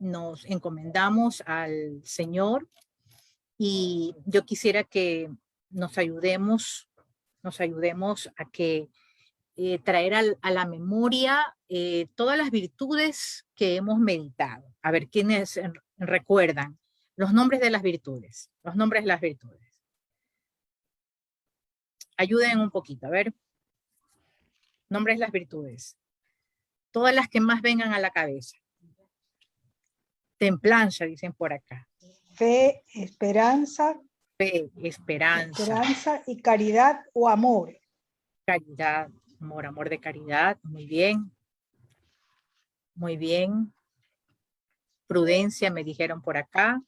nos encomendamos al Señor y yo quisiera que nos ayudemos a que traer a la memoria todas las virtudes que hemos meditado. A ver, ¿quiénes recuerdan los nombres de las virtudes? Los nombres de las virtudes. Ayuden un poquito, a ver. Nombres de las virtudes. Todas las que más vengan a la cabeza. Templanza, dicen por acá. Fe, esperanza. Fe, esperanza. Esperanza y caridad o amor. Caridad, amor de caridad. Muy bien. Muy bien. Prudencia, me dijeron por acá.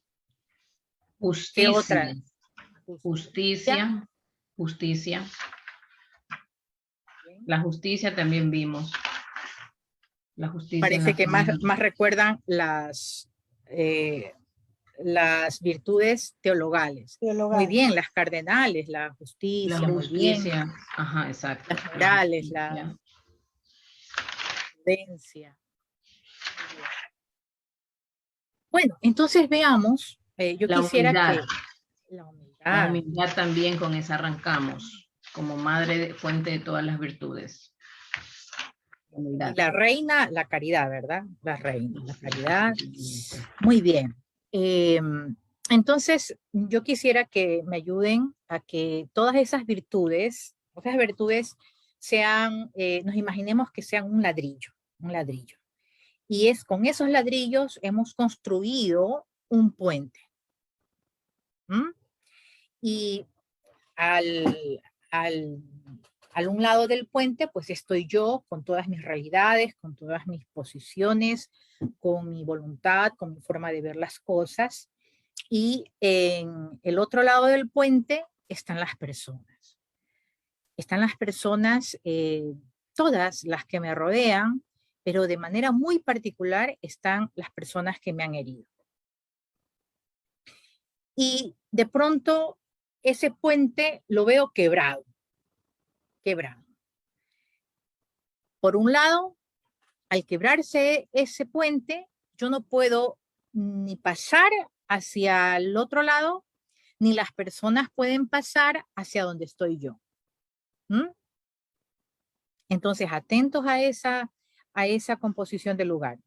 Justicia. ¿Qué otra? Justicia. Justicia. La justicia también vimos. La justicia. Parece que más recuerdan las virtudes teologales. Muy bien, las cardenales, la justicia. La justicia. Muy bien. Ajá, exacto. Las morales, la prudencia. Bueno, entonces veamos. Yo quisiera que la humildad también, con esa arrancamos, como madre fuente de todas las virtudes. Y la reina, la caridad, ¿verdad? La reina, la caridad. Muy bien. Entonces, yo quisiera que me ayuden a que todas esas virtudes sean, nos imaginemos que sean un ladrillo. Y con esos ladrillos hemos construido un puente. Y al un lado del puente, pues estoy yo con todas mis realidades, con todas mis posiciones, con mi voluntad, con mi forma de ver las cosas. Y en el otro lado del puente están las personas. Están las personas, todas las que me rodean, pero de manera muy particular están las personas que me han herido. Y de pronto ese puente lo veo quebrado. Por un lado, al quebrarse ese puente, yo no puedo ni pasar hacia el otro lado, ni las personas pueden pasar hacia donde estoy yo. Entonces, atentos a esa composición del lugar.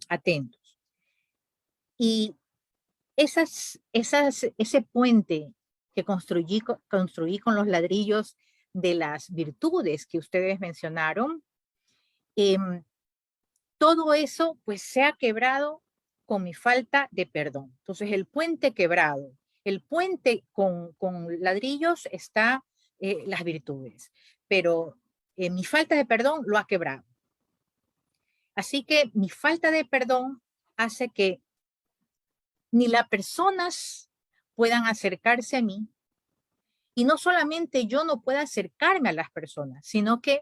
Atentos. Y ese puente que construí con los ladrillos de las virtudes que ustedes mencionaron, todo eso pues se ha quebrado con mi falta de perdón. Entonces el puente quebrado, el puente con ladrillos está las virtudes, pero mi falta de perdón lo ha quebrado. Así que mi falta de perdón hace que ni las personas puedan acercarse a mí, y no solamente yo no pueda acercarme a las personas, sino que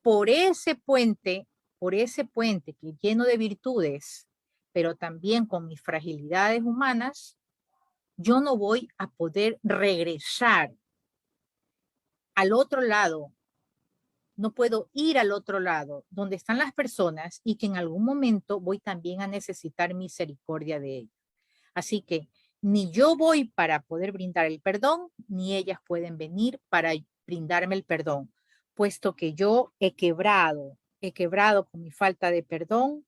por ese puente que lleno de virtudes, pero también con mis fragilidades humanas, yo no voy a poder regresar al otro lado. No puedo ir al otro lado, donde están las personas y que en algún momento voy también a necesitar misericordia de ellos. Así que ni yo voy para poder brindar el perdón, ni ellas pueden venir para brindarme el perdón, puesto que yo he quebrado con mi falta de perdón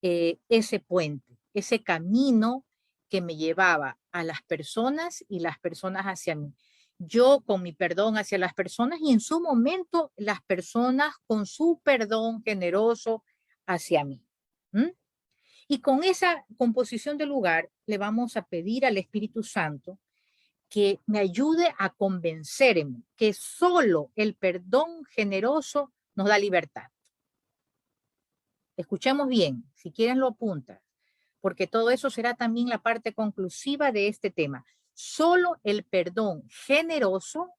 ese puente, ese camino que me llevaba a las personas y las personas hacia mí. Yo con mi perdón hacia las personas y en su momento las personas con su perdón generoso hacia mí. Y con esa composición del lugar le vamos a pedir al Espíritu Santo que me ayude a convencerme que solo el perdón generoso nos da libertad. Escuchemos bien, si quieren lo apuntan, porque todo eso será también la parte conclusiva de este tema. Solo el perdón generoso,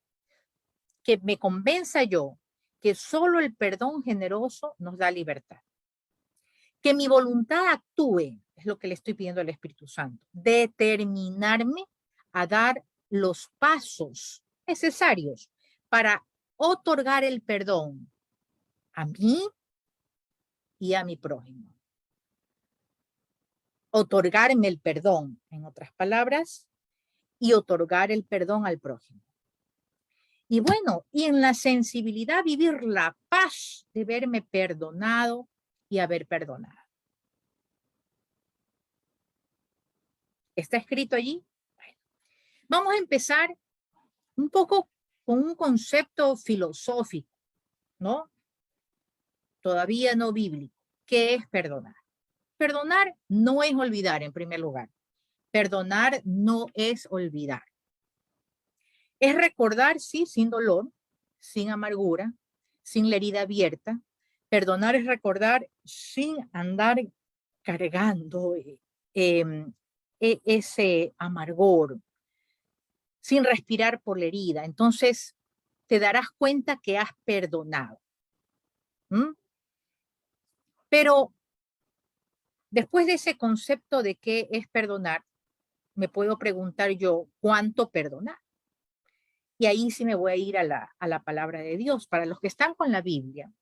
que me convenza yo que solo el perdón generoso nos da libertad. Que mi voluntad actúe, es lo que le estoy pidiendo al Espíritu Santo. Determinarme a dar los pasos necesarios para otorgar el perdón a mí y a mi prójimo. otorgarme el perdón, en otras palabras, y otorgar el perdón al prójimo. Y bueno, y en la sensibilidad vivir la paz de verme perdonado y haber perdonado. ¿Está escrito allí? Bueno, vamos a empezar un poco con un concepto filosófico, ¿no? Todavía no bíblico. ¿Qué es perdonar? Perdonar no es olvidar, en primer lugar. Perdonar no es olvidar. Es recordar, sí, sin dolor, sin amargura, sin la herida abierta. Perdonar es recordar sin andar cargando ese amargor, sin respirar por la herida. Entonces, te darás cuenta que has perdonado. ¿Mm? Pero después de ese concepto de qué es perdonar, me puedo preguntar yo, ¿cuánto perdonar? Y ahí sí me voy a ir a la palabra de Dios. Para los que están con la Biblia,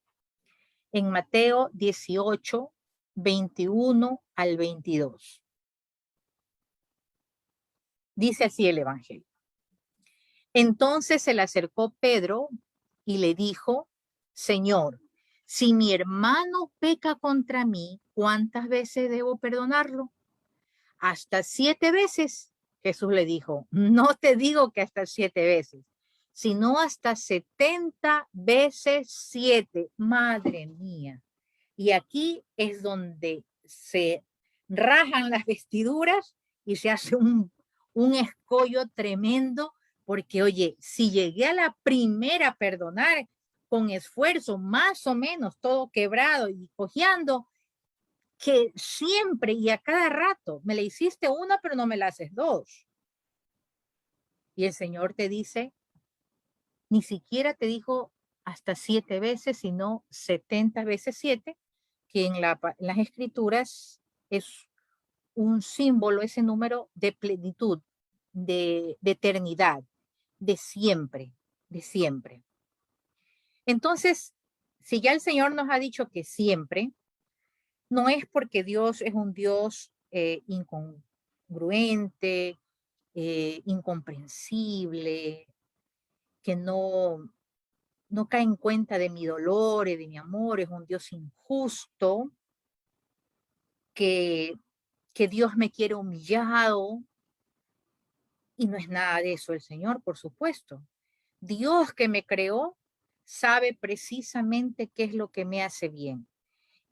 en Mateo 18, 21 al 22. Dice así el Evangelio. Entonces se le acercó Pedro y le dijo, Señor, si mi hermano peca contra mí, ¿cuántas veces debo perdonarlo? Hasta 7 veces. Jesús le dijo, no te digo que hasta 7 veces, sino hasta 70 veces 7. Madre mía. Y aquí es donde se rajan las vestiduras y se hace un escollo tremendo, porque oye, si llegué a la primera a perdonar con esfuerzo, más o menos todo quebrado y cojeando, que siempre y a cada rato me la hiciste una, pero no me la haces dos. Y el Señor te dice, ni siquiera te dijo hasta 7 veces, sino 70 veces 7, que en las escrituras es un símbolo, ese número de plenitud, de eternidad, de siempre, de siempre. Entonces, si ya el Señor nos ha dicho que siempre, no es porque Dios es un Dios incongruente, incomprensible, que no cae en cuenta de mi dolor y de mi amor, es un Dios injusto, que Dios me quiere humillado, y no es nada de eso el Señor, por supuesto. Dios que me creó sabe precisamente qué es lo que me hace bien.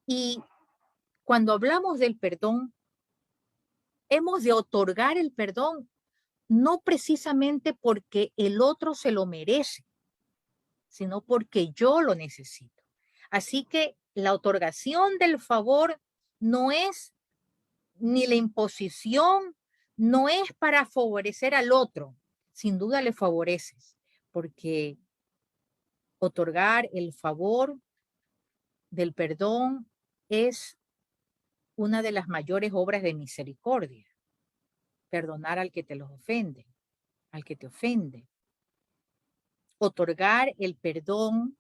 Y cuando hablamos del perdón, hemos de otorgar el perdón no precisamente porque el otro se lo merece, sino porque yo lo necesito. Así que la otorgación del favor no es ni la imposición, no es para favorecer al otro. Sin duda le favoreces, porque otorgar el favor del perdón es una de las mayores obras de misericordia. Perdonar al que te los ofende, al que te ofende. Otorgar el perdón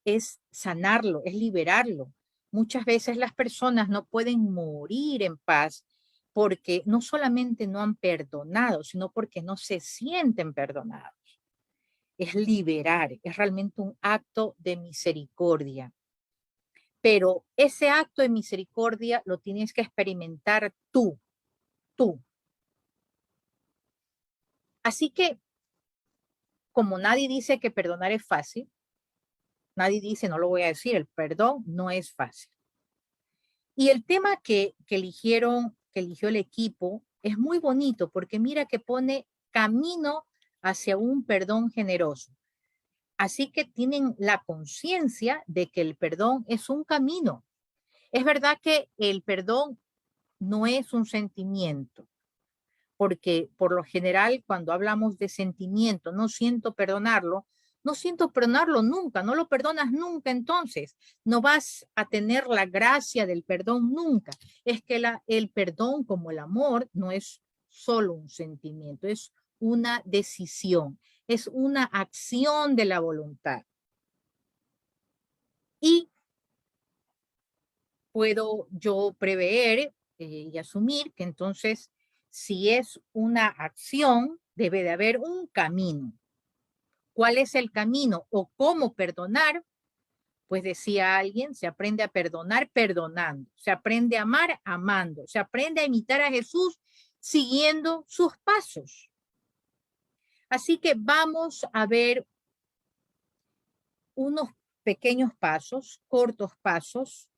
es sanarlo, es liberarlo. Muchas veces las personas no pueden morir en paz porque no solamente no han perdonado, sino porque no se sienten perdonados. Es liberar, es realmente un acto de misericordia. Pero ese acto de misericordia lo tienes que experimentar tú. Así que, como nadie dice que perdonar es fácil, nadie dice, no lo voy a decir, el perdón no es fácil. Y el tema que eligió el equipo es muy bonito porque mira que pone camino hacia un perdón generoso. Así que tienen la conciencia de que el perdón es un camino. Es verdad que el perdón no es un sentimiento, porque por lo general cuando hablamos de sentimiento, no siento perdonarlo nunca, no lo perdonas nunca, entonces no vas a tener la gracia del perdón nunca. Es que el perdón, como el amor, no es solo un sentimiento, es una decisión, es una acción de la voluntad. Y puedo yo prever y asumir que entonces si es una acción, debe de haber un camino. ¿Cuál es el camino o cómo perdonar? Pues decía alguien, se aprende a perdonar perdonando, se aprende a amar amando, se aprende a imitar a Jesús siguiendo sus pasos. Así que vamos a ver unos pequeños pasos, cortos pasos,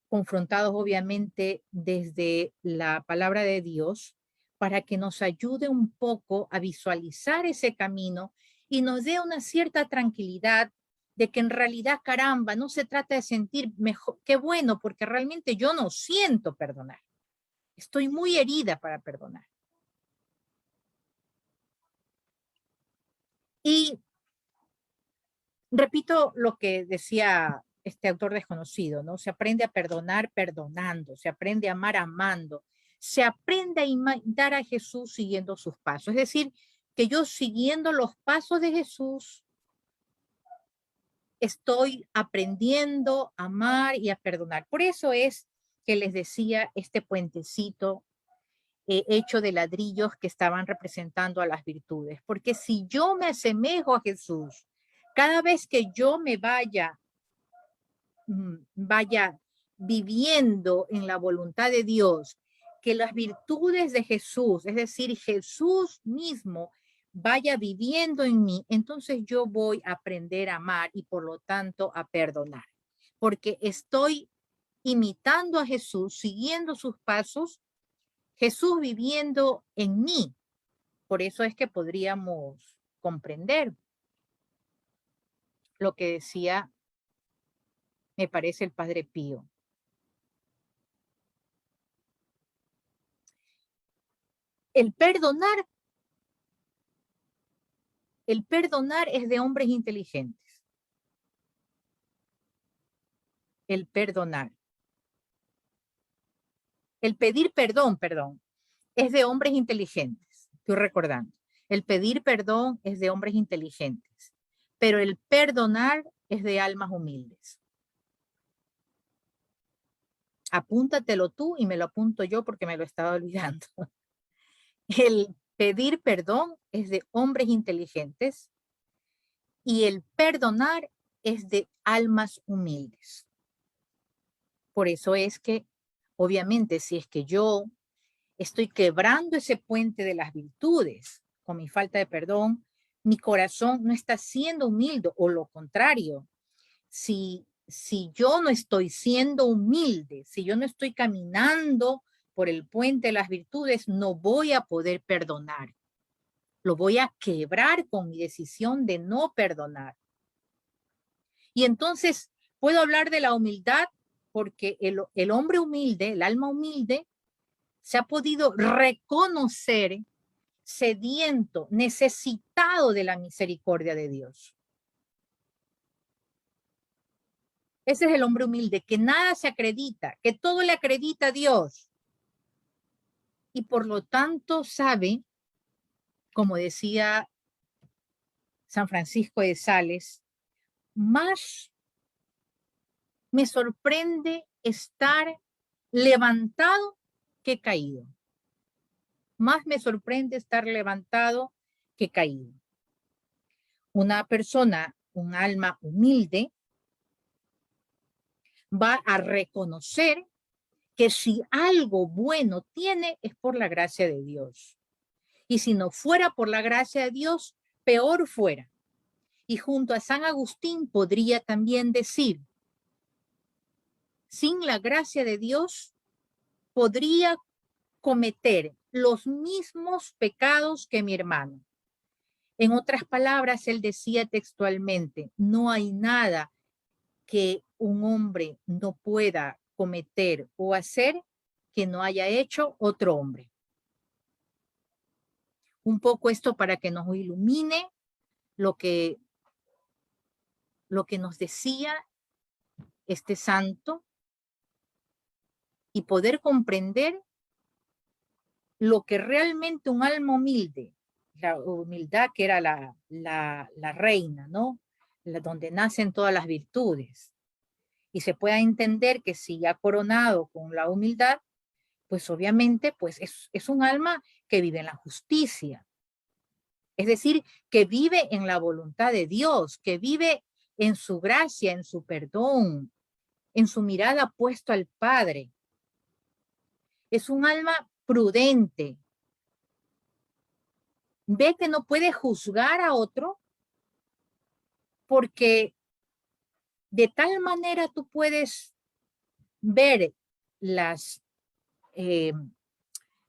confrontados obviamente desde la palabra de Dios, para que nos ayude un poco a visualizar ese camino y nos dé una cierta tranquilidad de que en realidad, caramba, no se trata de sentir mejor, qué bueno, porque realmente yo no siento perdonar. Estoy muy herida para perdonar. Y repito lo que decía este autor desconocido, ¿no? Se aprende a perdonar perdonando, se aprende a amar amando, se aprende a imitar a Jesús siguiendo sus pasos. Es decir, que yo siguiendo los pasos de Jesús estoy aprendiendo a amar y a perdonar. Por eso es que les decía este puentecito hecho de ladrillos que estaban representando a las virtudes. Porque si yo me asemejo a Jesús, cada vez que yo me vaya viviendo en la voluntad de Dios, que las virtudes de Jesús, es decir, Jesús mismo, vaya viviendo en mí, entonces yo voy a aprender a amar y por lo tanto a perdonar. Porque estoy imitando a Jesús, siguiendo sus pasos, Jesús viviendo en mí. Por eso es que podríamos comprender lo que decía, me parece, el Padre Pío. El perdonar es de hombres inteligentes. El perdonar. El pedir perdón, es de hombres inteligentes. Estoy recordando. El pedir perdón es de hombres inteligentes. Pero el perdonar es de almas humildes. Apúntatelo tú y me lo apunto yo porque me lo estaba olvidando. El pedir perdón es de hombres inteligentes y el perdonar es de almas humildes. Por eso es que, obviamente, si es que yo estoy quebrando ese puente de las virtudes con mi falta de perdón, mi corazón no está siendo humilde, o lo contrario. Si yo no estoy siendo humilde, si yo no estoy caminando por el puente de las virtudes, no voy a poder perdonar. Lo voy a quebrar con mi decisión de no perdonar. Y entonces puedo hablar de la humildad porque el hombre humilde, el alma humilde, se ha podido reconocer sediento, necesitado de la misericordia de Dios. Ese es el hombre humilde, que nada se acredita, que todo le acredita a Dios. Y por lo tanto sabe, como decía San Francisco de Sales, más me sorprende estar levantado que caído. Más me sorprende estar levantado que caído. Una persona, un alma humilde, va a reconocer que si algo bueno tiene es por la gracia de Dios. Y si no fuera por la gracia de Dios, peor fuera. Y junto a San Agustín podría también decir, sin la gracia de Dios, podría cometer los mismos pecados que mi hermano. En otras palabras, él decía textualmente, no hay nada que un hombre no pueda cometer o hacer que no haya hecho otro hombre. Un poco esto para que nos ilumine lo que nos decía este santo y poder comprender lo que realmente un alma humilde, la humildad que era la reina, ¿no? Donde nacen todas las virtudes. Y se pueda entender que si ya coronado con la humildad, pues obviamente pues es un alma que vive en la justicia. Es decir, que vive en la voluntad de Dios, que vive en su gracia, en su perdón, en su mirada puesto al Padre. Es un alma prudente. Ve que no puede juzgar a otro porque de tal manera tú puedes ver las, eh,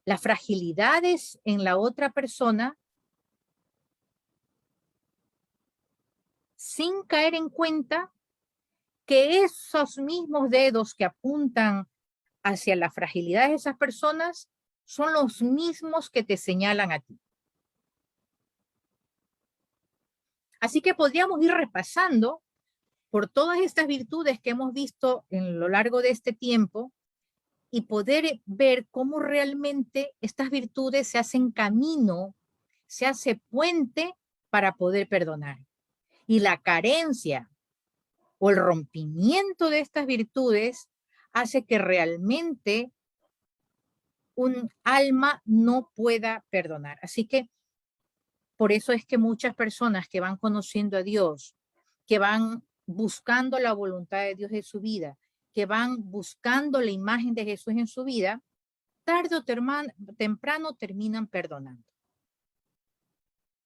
las fragilidades en la otra persona sin caer en cuenta que esos mismos dedos que apuntan hacia la fragilidad de esas personas son los mismos que te señalan a ti. Así que podríamos ir repasando por todas estas virtudes que hemos visto en lo largo de este tiempo y poder ver cómo realmente estas virtudes se hacen camino, se hace puente para poder perdonar. Y la carencia o el rompimiento de estas virtudes hace que realmente un alma no pueda perdonar. Así que por eso es que muchas personas que van conociendo a Dios, que van buscando la voluntad de Dios en su vida, que van buscando la imagen de Jesús en su vida, tarde o temprano terminan perdonando.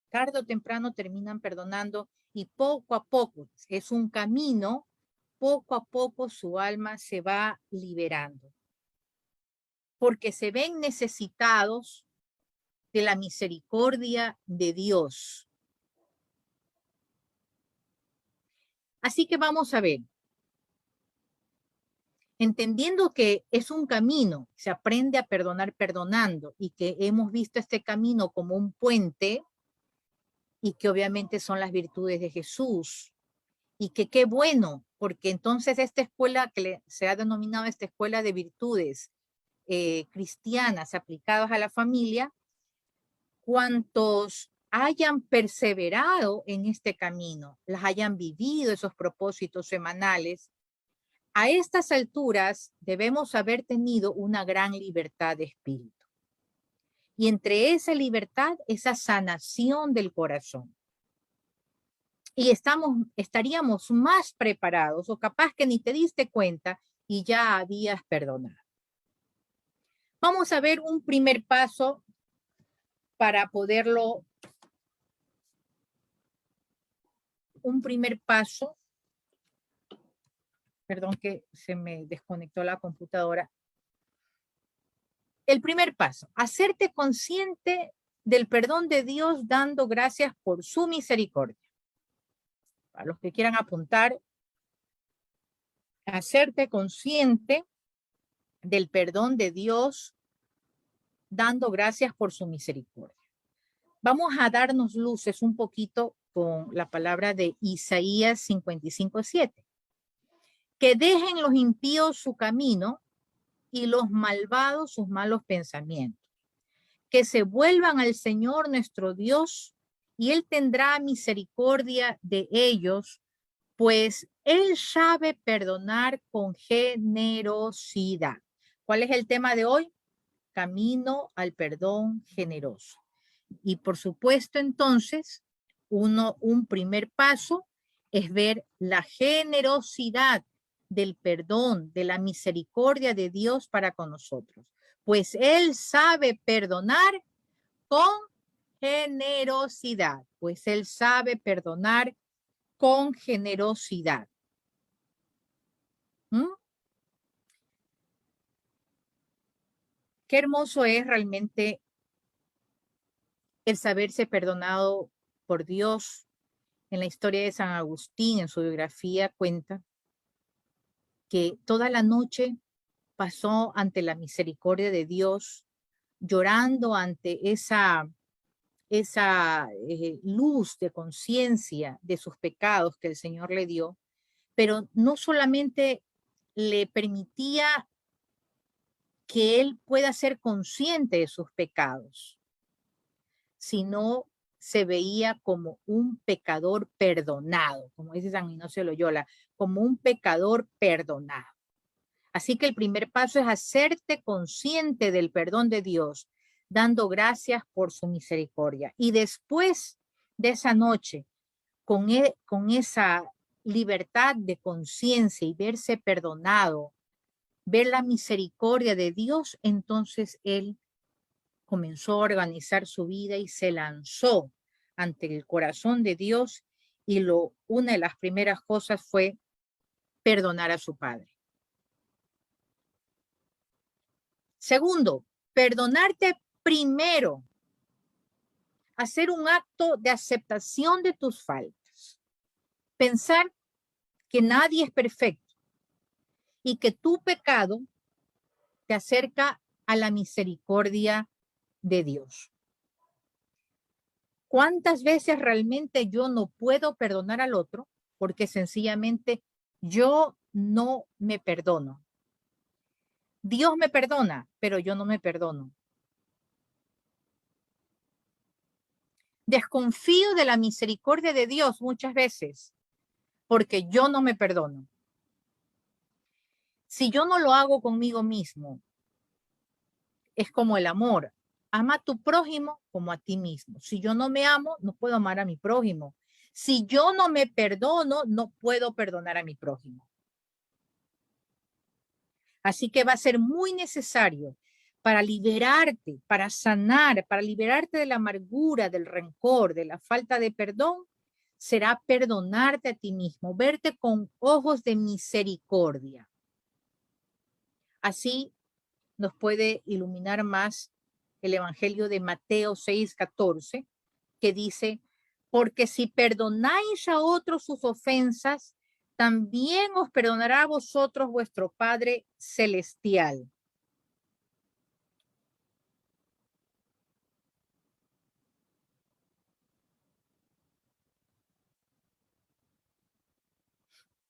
Tarde o temprano terminan perdonando y poco a poco, es un camino, poco a poco su alma se va liberando. Porque se ven necesitados de la misericordia de Dios. Así que vamos a ver. Entendiendo que es un camino, se aprende a perdonar perdonando y que hemos visto este camino como un puente y que obviamente son las virtudes de Jesús y que qué bueno, porque entonces esta escuela que se ha denominado esta escuela de virtudes cristianas aplicadas a la familia, cuantos hayan perseverado en este camino, las hayan vivido esos propósitos semanales, a estas alturas debemos haber tenido una gran libertad de espíritu. Y entre esa libertad, esa sanación del corazón. Y estaríamos más preparados o capaz que ni te diste cuenta y ya habías perdonado. Vamos a ver un primer paso para poderlo, perdón que se me desconectó la computadora. El primer paso, hacerte consciente del perdón de Dios dando gracias por su misericordia. Para los que quieran apuntar, hacerte consciente del perdón de Dios dando gracias por su misericordia. Vamos a darnos luces un poquito con la palabra de Isaías 55:7. Que dejen los impíos su camino y los malvados sus malos pensamientos. Que se vuelvan al Señor nuestro Dios y Él tendrá misericordia de ellos, pues Él sabe perdonar con generosidad. ¿Cuál es el tema de hoy? Camino al perdón generoso. Y por supuesto, entonces, un primer paso es ver la generosidad del perdón, de la misericordia de Dios para con nosotros. Pues Él sabe perdonar con generosidad. Pues Él sabe perdonar con generosidad. ¿Mm? Qué hermoso es realmente el saberse perdonado por Dios. En la historia de San Agustín, en su biografía, cuenta que toda la noche pasó ante la misericordia de Dios, llorando ante esa luz de conciencia de sus pecados que el Señor le dio, pero no solamente le permitía que él pueda ser consciente de sus pecados, sino se veía como un pecador perdonado, como dice San Ignacio de Loyola, como un pecador perdonado. Así que el primer paso es hacerte consciente del perdón de Dios, dando gracias por su misericordia. Y después de esa noche, con esa libertad de conciencia y verse perdonado, ver la misericordia de Dios, entonces él comenzó a organizar su vida y se lanzó ante el corazón de Dios y una de las primeras cosas fue perdonar a su padre. Segundo, perdonarte primero, hacer un acto de aceptación de tus faltas, pensar que nadie es perfecto y que tu pecado te acerca a la misericordia de Dios. ¿Cuántas veces realmente yo no puedo perdonar al otro? Porque sencillamente yo no me perdono. Dios me perdona, pero yo no me perdono. Desconfío de la misericordia de Dios muchas veces porque yo no me perdono. Si yo no lo hago conmigo mismo, es como el amor. Ama a tu prójimo como a ti mismo. Si yo no me amo, no puedo amar a mi prójimo. Si yo no me perdono, no puedo perdonar a mi prójimo. Así que va a ser muy necesario para liberarte, para sanar, para liberarte de la amargura, del rencor, de la falta de perdón, será perdonarte a ti mismo, verte con ojos de misericordia. Así nos puede iluminar más el Evangelio de Mateo 6:14, que dice, porque si perdonáis a otros sus ofensas, también os perdonará a vosotros vuestro Padre Celestial.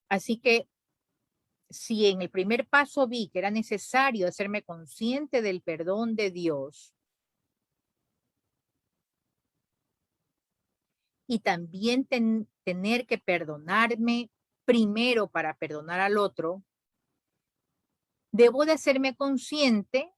Así que si en el primer paso vi que era necesario hacerme consciente del perdón de Dios y también tener que perdonarme primero para perdonar al otro, debo de hacerme consciente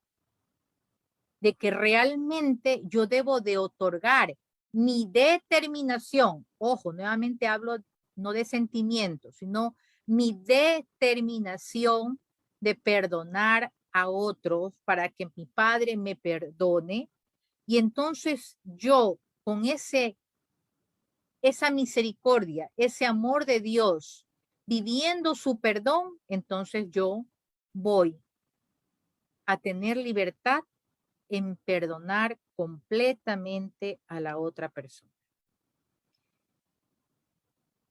de que realmente yo debo de otorgar mi determinación. Ojo, nuevamente hablo no de sentimientos, sino mi determinación de perdonar a otros para que mi Padre me perdone. Y entonces yo, con esa misericordia, ese amor de Dios, viviendo su perdón, entonces yo voy a tener libertad en perdonar completamente a la otra persona.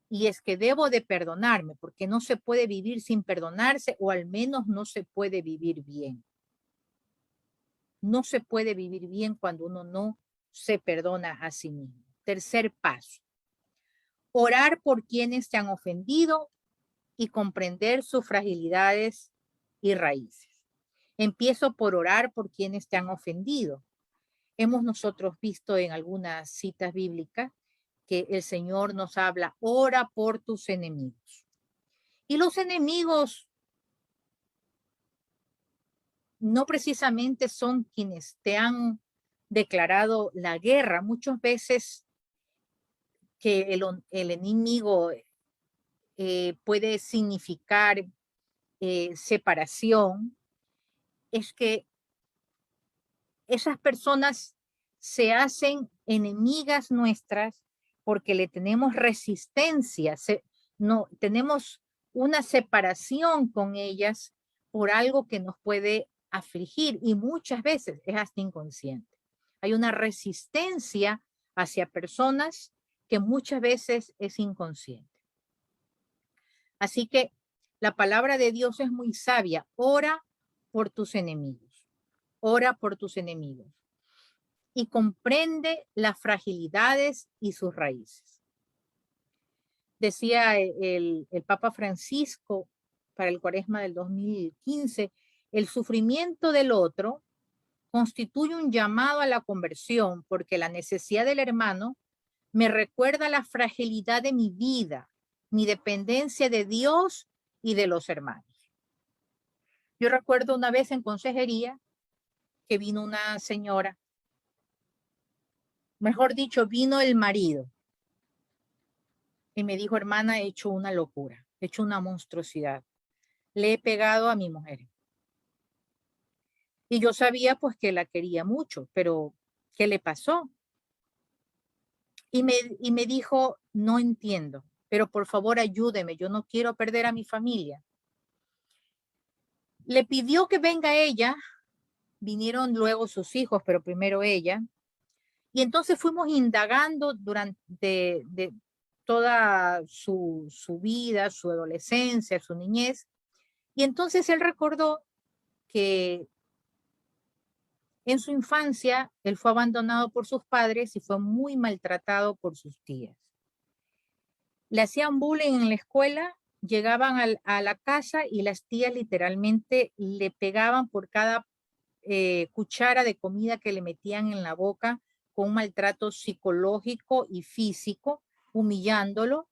Y es que debo de perdonarme porque no se puede vivir sin perdonarse, o al menos no se puede vivir bien. No se puede vivir bien cuando uno no se perdona a sí mismo. Tercer paso, orar por quienes te han ofendido y comprender sus fragilidades y raíces. Empiezo por orar por quienes te han ofendido. Hemos nosotros visto en algunas citas bíblicas que el Señor nos habla, ora por tus enemigos. Y los enemigos no precisamente son quienes te han declarado la guerra. Muchas veces que el enemigo puede significar separación, es que esas personas se hacen enemigas nuestras porque le tenemos resistencia, no, tenemos una separación con ellas por algo que nos puede afligir y muchas veces es hasta inconsciente. Hay una resistencia hacia personas que muchas veces es inconsciente. Así que la palabra de Dios es muy sabia. Ora por tus enemigos. Ora por tus enemigos. Y comprende las fragilidades y sus raíces. Decía el Papa Francisco para el Cuaresma del 2015, el sufrimiento del otro constituye un llamado a la conversión porque la necesidad del hermano me recuerda la fragilidad de mi vida, mi dependencia de Dios y de los hermanos. Yo recuerdo una vez en consejería que vino una señora, mejor dicho, vino el marido y me dijo, hermana, he hecho una locura, he hecho una monstruosidad. Le he pegado a mi mujer. Y yo sabía pues que la quería mucho, pero ¿qué le pasó? Y me dijo, no entiendo, pero por favor ayúdeme, yo no quiero perder a mi familia. Le pidió que venga ella, vinieron luego sus hijos, pero primero ella. Y entonces fuimos indagando durante de toda su vida, su adolescencia, su niñez. Y entonces él recordó que en su infancia él fue abandonado por sus padres y fue muy maltratado por sus tías. Le hacían bullying en la escuela, llegaban a la casa y las tías literalmente le pegaban por cada cuchara de comida que le metían en la boca, con un maltrato psicológico y físico, humillándolo.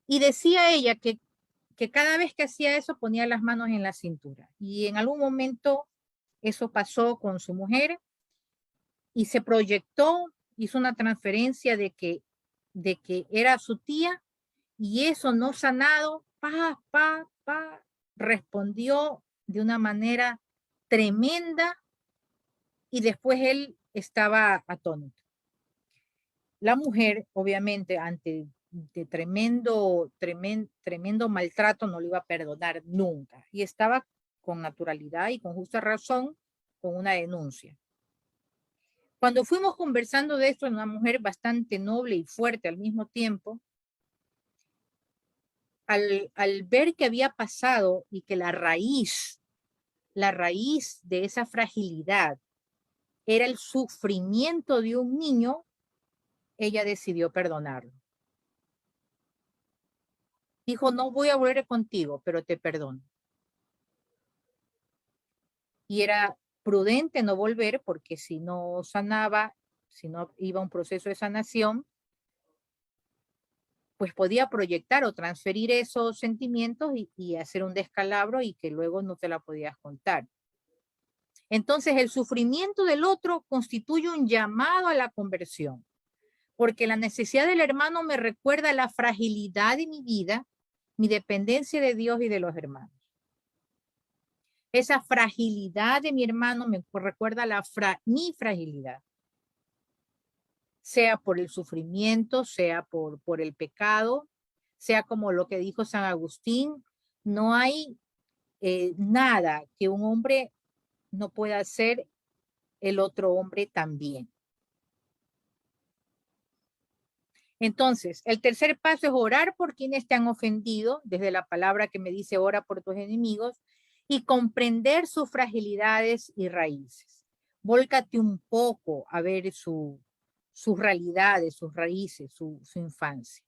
Y decía ella que cada vez que hacía eso ponía las manos en la cintura. Y en algún momento eso pasó con su mujer y se proyectó, hizo una transferencia de que era su tía y eso no sanado, respondió de una manera tremenda y después él estaba atónito. La mujer, obviamente, ante de tremendo maltrato, no lo iba a perdonar nunca. Y estaba con naturalidad y con justa razón con una denuncia. Cuando fuimos conversando de esto, una mujer bastante noble y fuerte al mismo tiempo, al ver que había pasado y que la raíz de esa fragilidad era el sufrimiento de un niño, ella decidió perdonarlo. Dijo, no voy a volver contigo, pero te perdono. Y era prudente no volver porque si no sanaba, si no iba a un proceso de sanación, pues podía proyectar o transferir esos sentimientos y hacer un descalabro y que luego no te la podías contar. Entonces el sufrimiento del otro constituye un llamado a la conversión, porque la necesidad del hermano me recuerda la fragilidad de mi vida, mi dependencia de Dios y de los hermanos. Esa fragilidad de mi hermano me recuerda mi fragilidad, sea por el sufrimiento, sea por el pecado, sea como lo que dijo San Agustín, no hay nada que un hombre no pueda hacer el otro hombre también. Entonces, el tercer paso es orar por quienes te han ofendido, desde la palabra que me dice ora por tus enemigos, y comprender sus fragilidades y raíces. Vólcate un poco a ver sus realidades, sus raíces, su infancia.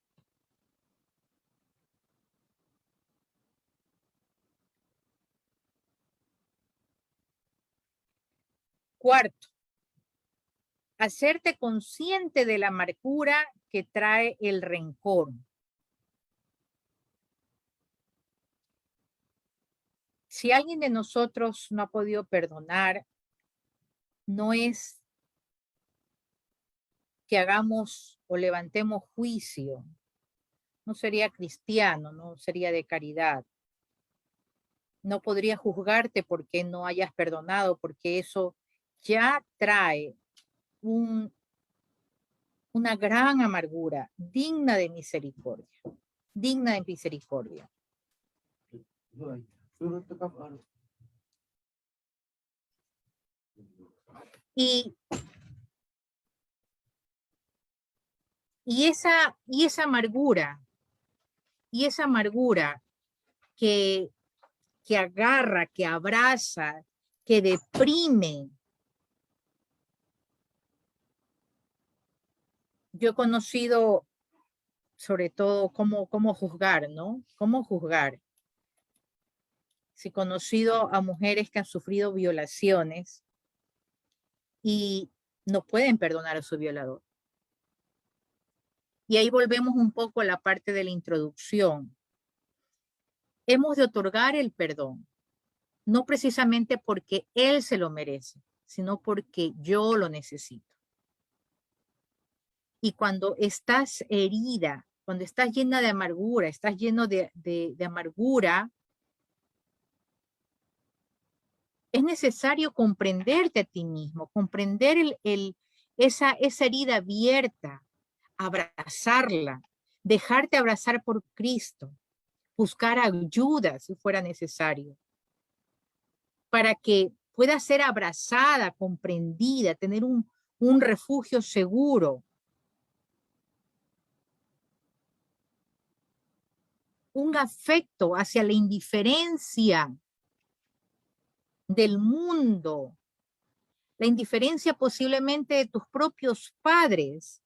Cuarto, hacerte consciente de la amargura que trae el rencor. Si alguien de nosotros no ha podido perdonar, no es que hagamos o levantemos juicio, no sería cristiano, no sería de caridad. No podría juzgarte porque no hayas perdonado, porque eso ya trae una gran amargura, digna de misericordia, digna de misericordia. Y esa amargura, que agarra, que abraza, que deprime. Yo he conocido sobre todo cómo juzgar, ¿no? Cómo juzgar. Sí, he conocido a mujeres que han sufrido violaciones y no pueden perdonar a su violador. Y ahí volvemos un poco a la parte de la introducción. Hemos de otorgar el perdón. no precisamente porque Él se lo merece, sino porque yo lo necesito. Y cuando estás herida, cuando estás llena de amargura, estás lleno de amargura, es necesario comprenderte a ti mismo, comprender esa herida abierta, abrazarla, dejarte abrazar por Cristo, buscar ayuda si fuera necesario, para que pueda ser abrazada, comprendida, tener un refugio seguro. Un afecto hacia la indiferencia del mundo, la indiferencia posiblemente de tus propios padres.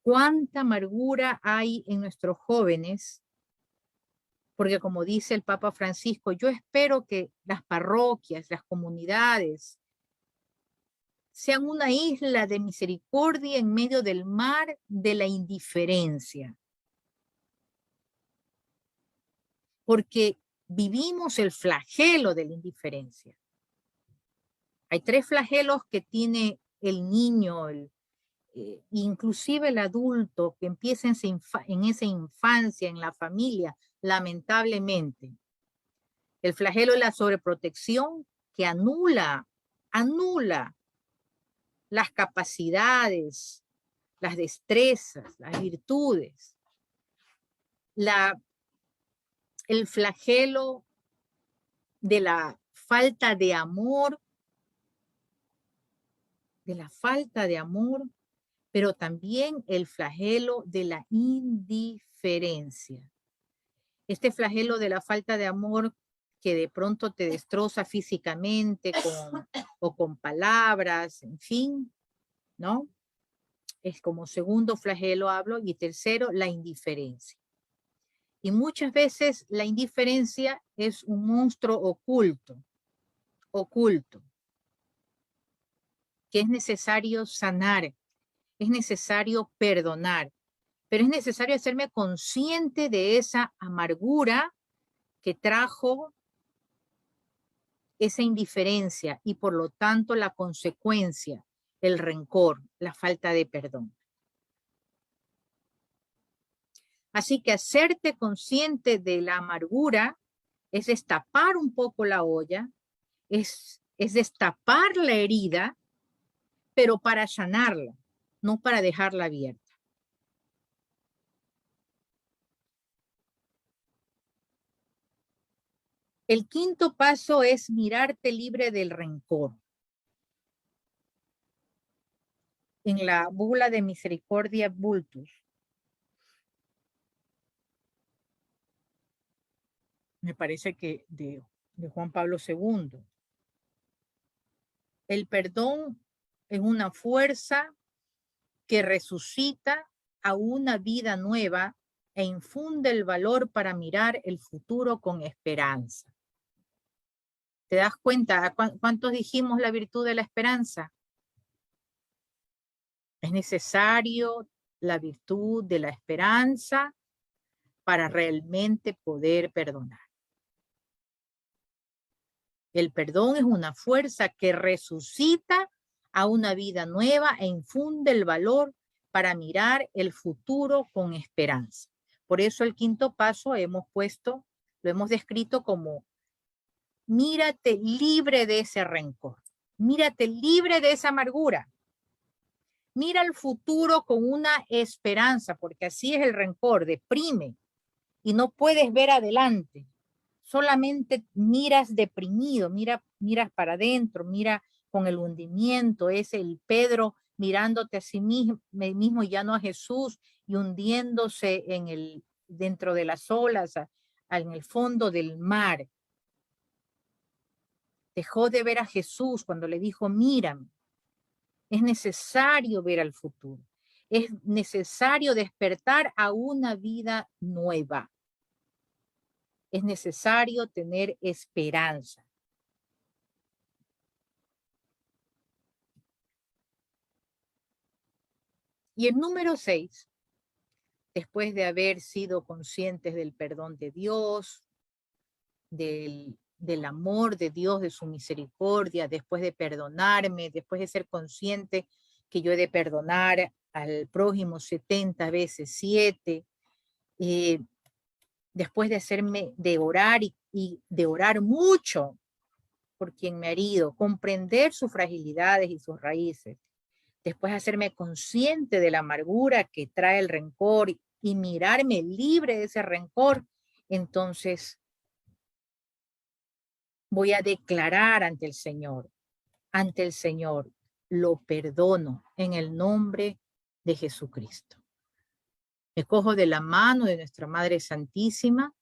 ¿Cuánta amargura hay en nuestros jóvenes? Porque como dice el Papa Francisco, yo espero que las parroquias, las comunidades, sean una isla de misericordia en medio del mar de la indiferencia. Porque vivimos el flagelo de la indiferencia. Hay 3 flagelos que tiene el niño, inclusive el adulto, que empieza en esa infancia, en la familia, lamentablemente. El flagelo es la sobreprotección que anula las capacidades, las destrezas, las virtudes. El flagelo de la falta de amor, pero también el flagelo de la indiferencia. Este flagelo de la falta de amor que de pronto te destroza físicamente o con palabras, en fin, ¿no? Es como segundo flagelo hablo, y tercero, la indiferencia. Y muchas veces la indiferencia es un monstruo oculto, que es necesario sanar, es necesario perdonar, pero es necesario hacerme consciente de esa amargura que trajo esa indiferencia y por lo tanto la consecuencia, el rencor, la falta de perdón. Así que hacerte consciente de la amargura es destapar un poco la olla, es destapar la herida, pero para sanarla, no para dejarla abierta. El quinto paso es mirarte libre del rencor. En la bula de Misericordia Vultus, me parece que de Juan Pablo II, el perdón es una fuerza que resucita a una vida nueva e infunde el valor para mirar el futuro con esperanza. ¿Te das cuenta? ¿Cuántos dijimos la virtud de la esperanza? Es necesario la virtud de la esperanza para realmente poder perdonar. El perdón es una fuerza que resucita a una vida nueva e infunde el valor para mirar el futuro con esperanza. Por eso el quinto paso lo hemos descrito como mírate libre de ese rencor, mírate libre de esa amargura. Mira el futuro con una esperanza, porque así es el rencor, deprime y no puedes ver adelante. Solamente miras deprimido, miras para adentro, mira con el hundimiento, es el Pedro mirándote a sí mismo y ya no a Jesús y hundiéndose dentro de las olas, en el fondo del mar. Dejó de ver a Jesús cuando le dijo, mírame. Es necesario ver al futuro. Es necesario despertar a una vida nueva. Es necesario tener esperanza. Y el número 6, después de haber sido conscientes del perdón de Dios, del amor de Dios, de su misericordia, después de perdonarme, después de ser consciente que yo he de perdonar al prójimo 70 veces 7, después de hacerme de orar y de orar mucho por quien me ha herido, comprender sus fragilidades y sus raíces, después de hacerme consciente de la amargura que trae el rencor y mirarme libre de ese rencor, entonces voy a declarar ante el Señor, lo perdono en el nombre de Jesucristo. Me cojo de la mano de nuestra Madre Santísima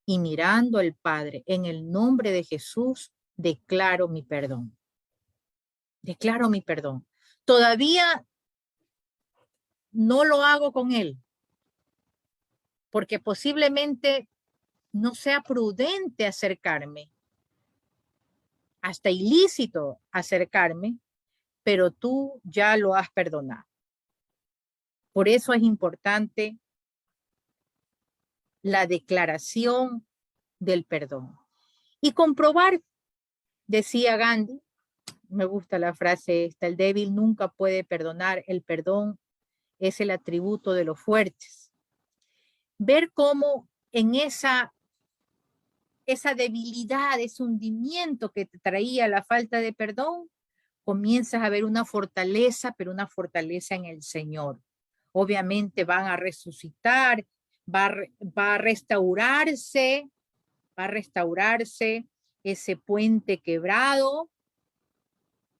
y mirando al Padre, en el nombre de Jesús, declaro mi perdón. Declaro mi perdón. Todavía no lo hago con Él, porque posiblemente no sea prudente acercarme, hasta ilícito acercarme, pero tú ya lo has perdonado. Por eso es importante la declaración del perdón. Y comprobar, decía Gandhi, me gusta la frase esta, el débil nunca puede perdonar, el perdón es el atributo de los fuertes. Ver cómo en esa debilidad, ese hundimiento que te traía la falta de perdón, comienzas a ver una fortaleza, pero una fortaleza en el Señor. Obviamente van a resucitar, va a restaurarse ese puente quebrado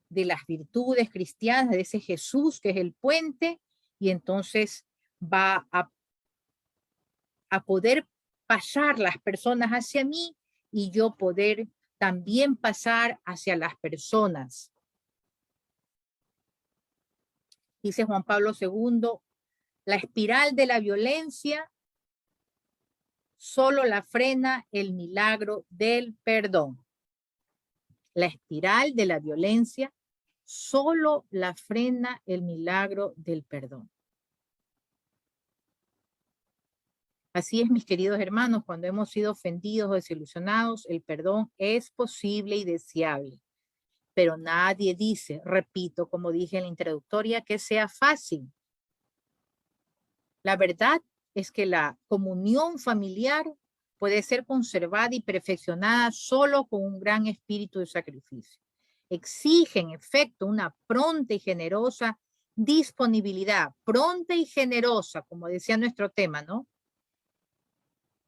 de las virtudes cristianas, de ese Jesús que es el puente, y entonces va a poder pasar las personas hacia mí y yo poder también pasar hacia las personas. Dice Juan Pablo II, la espiral de la violencia solo la frena el milagro del perdón. La espiral de la violencia solo la frena el milagro del perdón. Así es, mis queridos hermanos, cuando hemos sido ofendidos o desilusionados, el perdón es posible y deseable. Pero nadie dice, repito, como dije en la introductoria, que sea fácil. La verdad es que la comunión familiar puede ser conservada y perfeccionada solo con un gran espíritu de sacrificio. Exige, en efecto, una pronta y generosa disponibilidad, pronta y generosa, como decía nuestro tema, ¿no?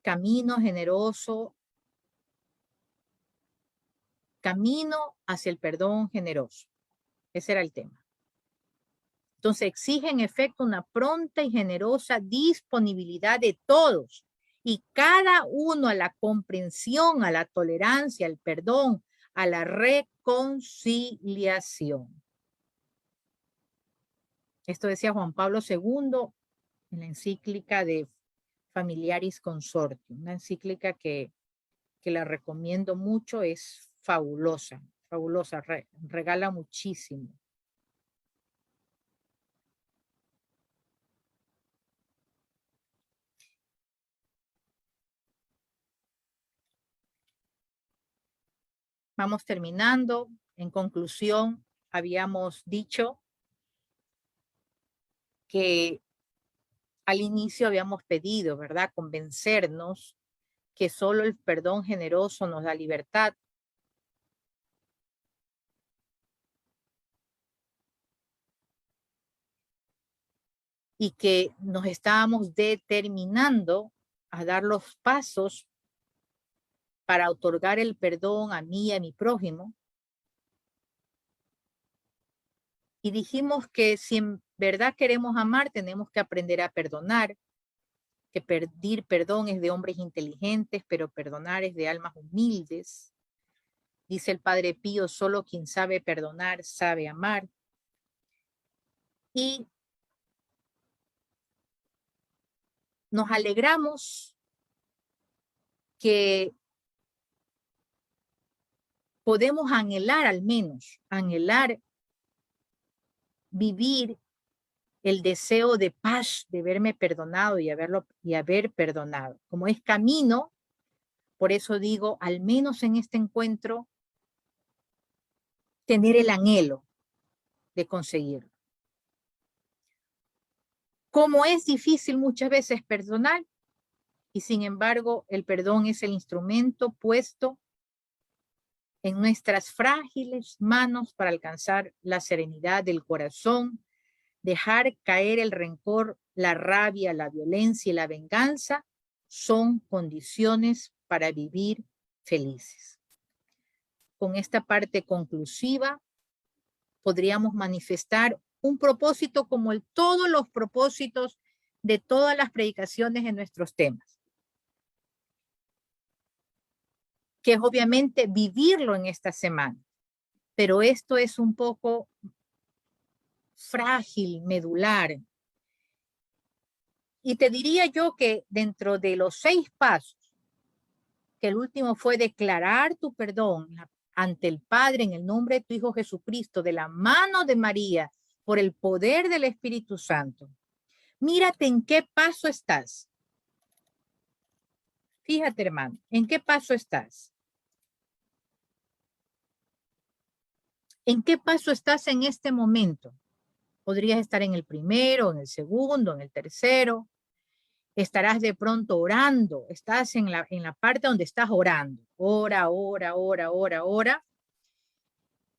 Camino generoso, camino hacia el perdón generoso. Ese era el tema. Entonces exige en efecto una pronta y generosa disponibilidad de todos y cada uno a la comprensión, a la tolerancia, al perdón, a la reconciliación. Esto decía Juan Pablo II en la encíclica de Familiaris Consortium, una encíclica que la recomiendo mucho, es fabulosa, fabulosa, regala muchísimo. Vamos terminando. En conclusión, habíamos dicho que al inicio habíamos pedido, ¿verdad? Convencernos que solo el perdón generoso nos da libertad. Y que nos estábamos determinando a dar los pasos para otorgar el perdón a mí y a mi prójimo. Y dijimos que si en verdad queremos amar, tenemos que aprender a perdonar, que pedir perdón es de hombres inteligentes, pero perdonar es de almas humildes. Dice el Padre Pío, solo quien sabe perdonar sabe amar. Y nos alegramos que podemos anhelar, al menos, anhelar vivir el deseo de paz, de verme perdonado y haber perdonado. Como es camino, Por eso digo, al menos en este encuentro, tener el anhelo de conseguirlo. Como es difícil muchas veces perdonar, y sin embargo el perdón es el instrumento puesto en nuestras frágiles manos para alcanzar la serenidad del corazón, dejar caer el rencor, la rabia, la violencia y la venganza son condiciones para vivir felices. Con esta parte conclusiva podríamos manifestar un propósito como todos los propósitos de todas las predicaciones en nuestros temas, que es obviamente vivirlo en esta semana. Pero esto es un poco frágil, medular. Y te diría yo que dentro de los 6 pasos, que el último fue declarar tu perdón ante el Padre en el nombre de tu Hijo Jesucristo, de la mano de María, por el poder del Espíritu Santo. Mírate en qué paso estás. Fíjate, hermano, ¿en qué paso estás? ¿En qué paso estás en este momento? Podrías estar en el primero, en el segundo, en el tercero. Estarás de pronto orando. Estás en la parte donde estás orando. Ora.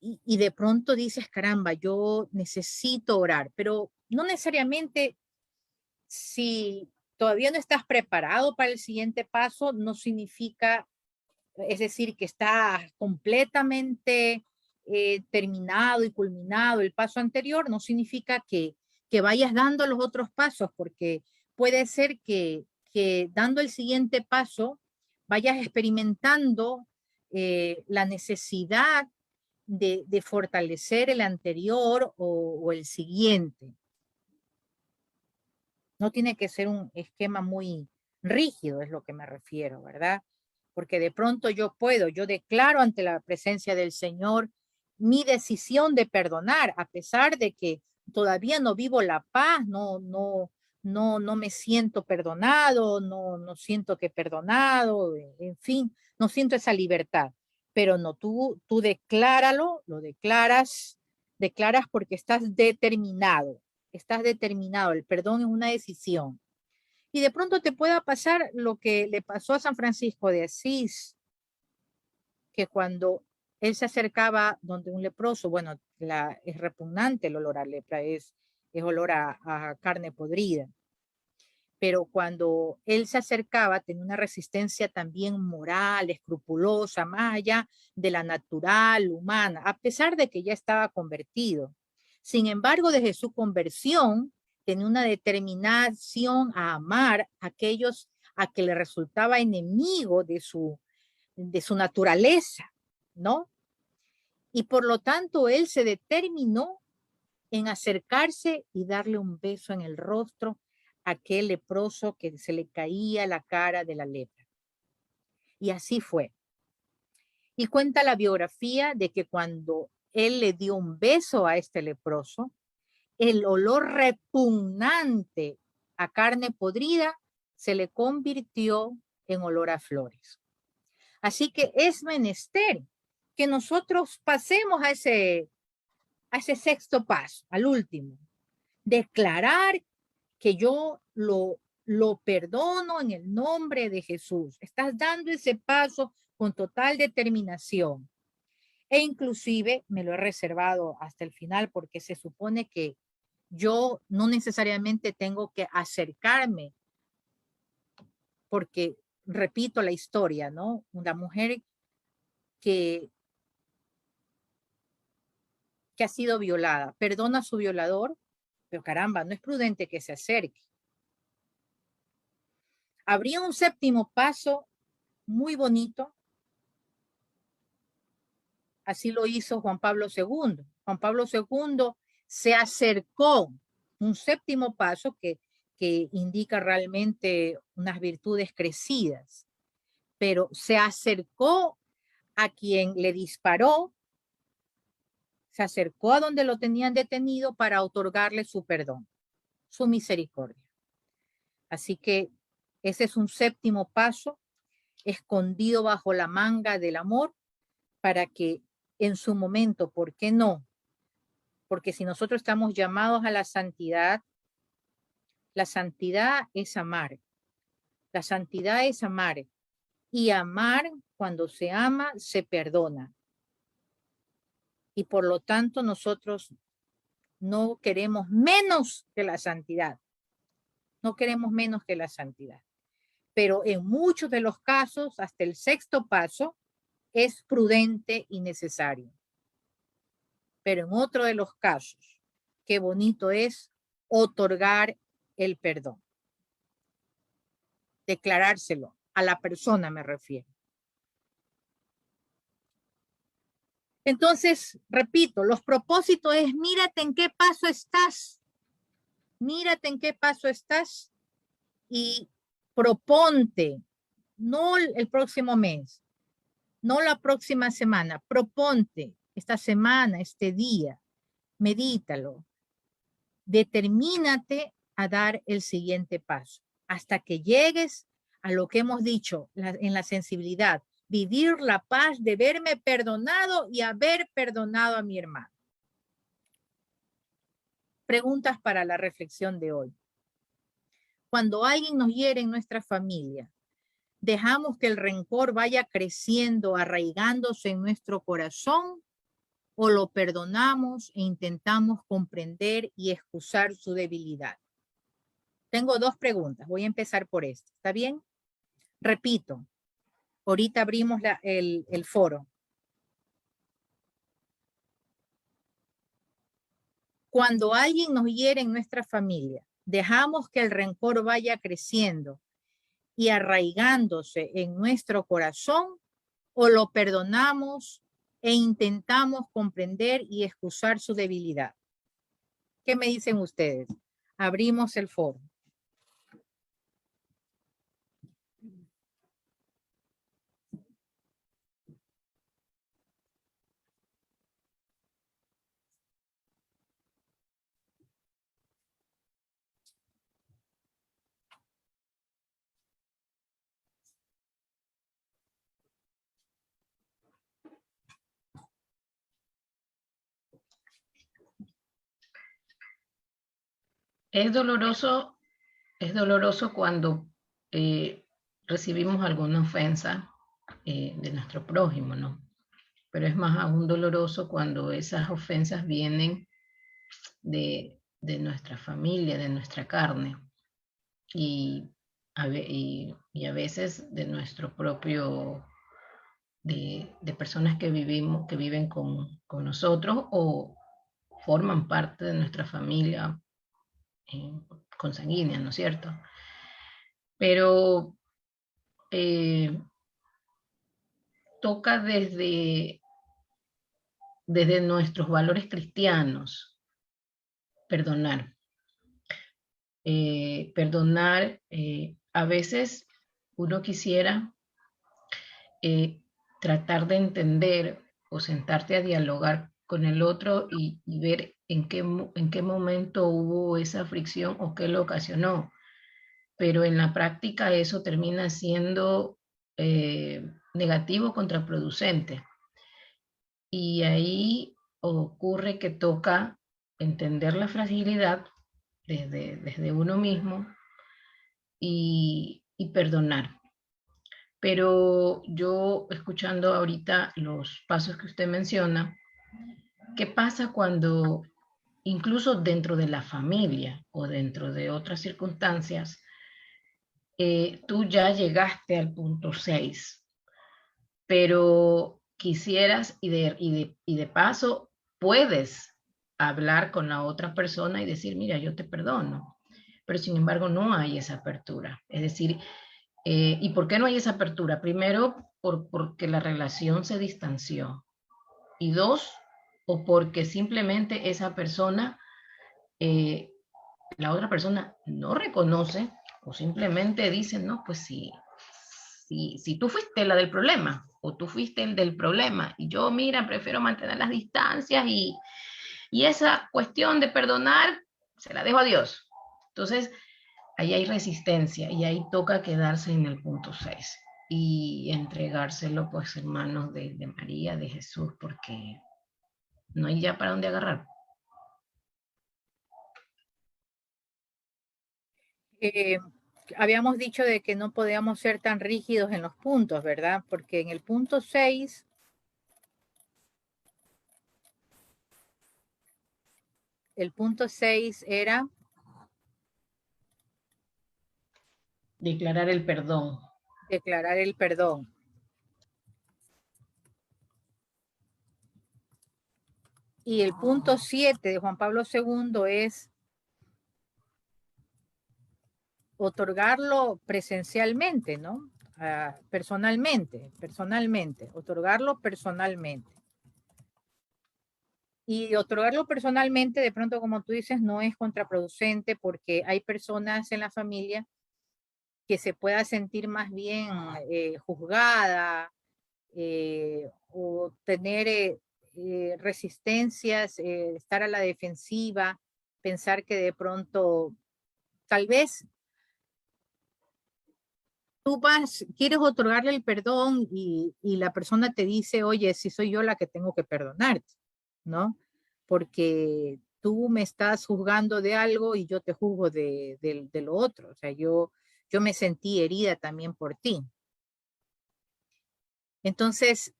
Y de pronto dices, caramba, yo necesito orar. Pero no necesariamente, si todavía no estás preparado para el siguiente paso, no significa, es decir, que estás completamente terminado y culminado el paso anterior, no significa que vayas dando los otros pasos, porque puede ser que dando el siguiente paso vayas experimentando la necesidad de fortalecer el anterior o el siguiente. No tiene que ser un esquema muy rígido, es lo que me refiero, ¿verdad? Porque de pronto yo declaro ante la presencia del Señor mi decisión de perdonar, a pesar de que todavía no vivo la paz, no me siento perdonado, no siento que he perdonado, en fin, no siento esa libertad. Pero no, tú decláralo, lo declaras porque estás determinado, el perdón es una decisión. Y de pronto te pueda pasar lo que le pasó a San Francisco de Asís, que cuando él se acercaba donde un leproso, bueno, es repugnante el olor a lepra, es olor a carne podrida. Pero cuando él se acercaba, tenía una resistencia también moral, escrupulosa, más allá de la natural, humana, a pesar de que ya estaba convertido. Sin embargo, desde su conversión, tenía una determinación a amar a aquellos a que le resultaba enemigo de su naturaleza, ¿no? Y por lo tanto, él se determinó en acercarse y darle un beso en el rostro a aquel leproso que se le caía la cara de la lepra. Y así fue. Y cuenta la biografía de que cuando él le dio un beso a este leproso, el olor repugnante a carne podrida se le convirtió en olor a flores. Así que es menester que nosotros pasemos a ese sexto paso, al último. Declarar que yo lo perdono en el nombre de Jesús. Estás dando ese paso con total determinación. E inclusive me lo he reservado hasta el final porque se supone que yo no necesariamente tengo que acercarme, porque repito la historia, ¿no? Una mujer que ha sido violada, perdona a su violador, pero caramba, no es prudente que se acerque. Habría un séptimo paso muy bonito. Así lo hizo Juan Pablo II. Juan Pablo II se acercó, un séptimo paso que indica realmente unas virtudes crecidas, pero se acercó a quien le disparó, se acercó a donde lo tenían detenido para otorgarle su perdón, su misericordia. Así que ese es un séptimo paso escondido bajo la manga del amor para que en su momento, ¿por qué no? Porque si nosotros estamos llamados a la santidad es amar. La santidad es amar. Y amar, cuando se ama, se perdona. Y por lo tanto nosotros no queremos menos que la santidad. No queremos menos que la santidad. Pero en muchos de los casos, hasta el sexto paso, es prudente y necesario. Pero en otro de los casos, qué bonito es otorgar el perdón. Declarárselo a la persona, me refiero. Entonces, repito, los propósitos es mírate en qué paso estás. Mírate en qué paso estás y proponte, no el próximo mes, no la próxima semana, proponte esta semana, este día, medítalo, determínate a dar el siguiente paso hasta que llegues a lo que hemos dicho en la sensibilidad, vivir la paz de verme perdonado y haber perdonado a mi hermano. Preguntas para la reflexión de hoy. Cuando alguien nos hiere en nuestra familia, ¿dejamos que el rencor vaya creciendo, arraigándose en nuestro corazón? ¿O lo perdonamos e intentamos comprender y excusar su debilidad? Tengo dos preguntas. Voy a empezar por esta. ¿Está bien? Repito, ahorita abrimos el foro. Cuando alguien nos hiere en nuestra familia, ¿dejamos que el rencor vaya creciendo y arraigándose en nuestro corazón o lo perdonamos e intentamos comprender y excusar su debilidad? ¿Qué me dicen ustedes? Abrimos el foro. Es doloroso cuando recibimos alguna ofensa de nuestro prójimo, ¿no? Pero es más aún doloroso cuando esas ofensas vienen de nuestra familia, de nuestra carne, y a veces de nuestro propio, de personas que viven con nosotros o forman parte de nuestra familia consanguínea, ¿no es cierto? Pero toca desde nuestros valores cristianos perdonar. Perdonar, a veces uno quisiera tratar de entender o sentarte a dialogar con el otro y ver en qué momento hubo esa fricción o qué lo ocasionó. Pero en la práctica eso termina siendo negativo, contraproducente. Y ahí ocurre que toca entender la fragilidad desde uno mismo y perdonar. Pero yo, escuchando ahorita los pasos que usted menciona, ¿qué pasa cuando incluso dentro de la familia o dentro de otras circunstancias, tú ya llegaste al punto 6, pero quisieras y de paso puedes hablar con la otra persona y decir, mira, yo te perdono, pero sin embargo no hay esa apertura? Es decir, ¿y por qué no hay esa apertura? Primero, porque la relación se distanció. Y dos, o porque simplemente esa persona, la otra persona no reconoce o simplemente dice, no, pues si tú fuiste la del problema o tú fuiste el del problema y yo, mira, prefiero mantener las distancias y esa cuestión de perdonar se la dejo a Dios. Entonces, ahí hay resistencia y ahí toca quedarse en el punto 6. y entregárselo pues en manos de María, de Jesús, porque no hay ya para dónde agarrar. Habíamos dicho de que no podíamos ser tan rígidos en los puntos, ¿verdad? Porque en el punto 6, el punto 6 era Declarar el perdón. declarar el perdón. Y el punto 7 de Juan Pablo II es otorgarlo presencialmente, ¿no? Personalmente, otorgarlo personalmente. Y otorgarlo personalmente, de pronto, como tú dices, no es contraproducente porque hay personas en la familia que se pueda sentir más bien juzgada o tener resistencias, estar a la defensiva, pensar que de pronto, tal vez tú quieres otorgarle el perdón y la persona te dice, oye, si soy yo la que tengo que perdonarte, ¿no? Porque tú me estás juzgando de algo y yo te juzgo de lo otro. O sea, yo me sentí herida también por ti. Entonces,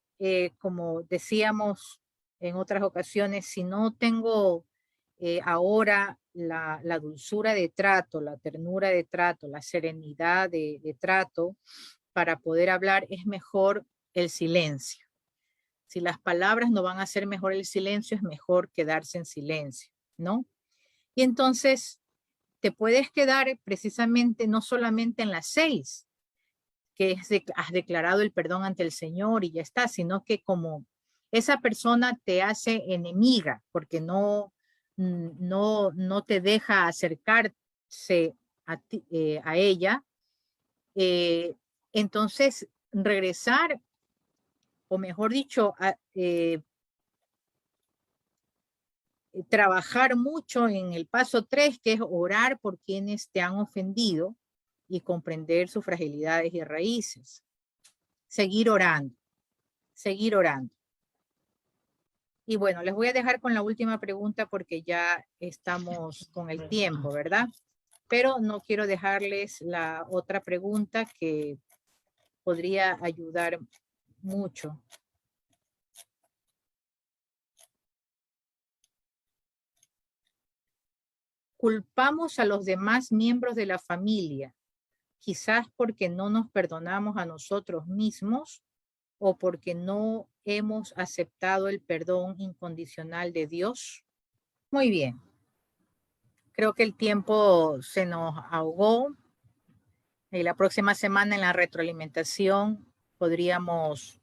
como decíamos en otras ocasiones, si no tengo ahora la dulzura de trato, la ternura de trato, la serenidad de trato para poder hablar, es mejor el silencio. Si las palabras no van a ser mejor el silencio, es mejor quedarse en silencio, ¿no? Y entonces te puedes quedar precisamente no solamente en las 6, que has declarado el perdón ante el Señor y ya está, sino que como esa persona te hace enemiga porque no te deja acercarse a ella, entonces regresar, o mejor dicho, trabajar mucho en el paso 3, que es orar por quienes te han ofendido y comprender sus fragilidades y raíces. Seguir orando, seguir orando. Y bueno, les voy a dejar con la última pregunta porque ya estamos con el tiempo, ¿verdad? Pero no quiero dejarles la otra pregunta que podría ayudar mucho. Culpamos a los demás miembros de la familia, quizás porque no nos perdonamos a nosotros mismos o porque no hemos aceptado el perdón incondicional de Dios. Muy bien. Creo que el tiempo se nos ahogó. Y la próxima semana en la retroalimentación podríamos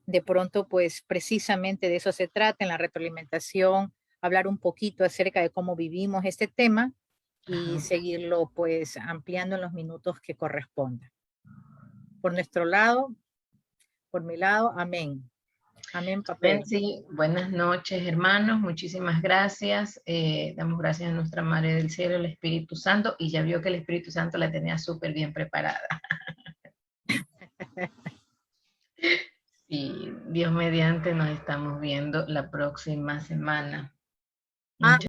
de pronto, pues precisamente de eso se trata, en la retroalimentación, hablar un poquito acerca de cómo vivimos este tema y seguirlo pues ampliando en los minutos que correspondan. Por nuestro lado, por mi lado, amén. Amén, papel. Sí, buenas noches, hermanos. Muchísimas gracias. Damos gracias a nuestra Madre del Cielo, el Espíritu Santo, y ya vio que el Espíritu Santo la tenía súper bien preparada. Y Dios mediante nos estamos viendo la próxima semana.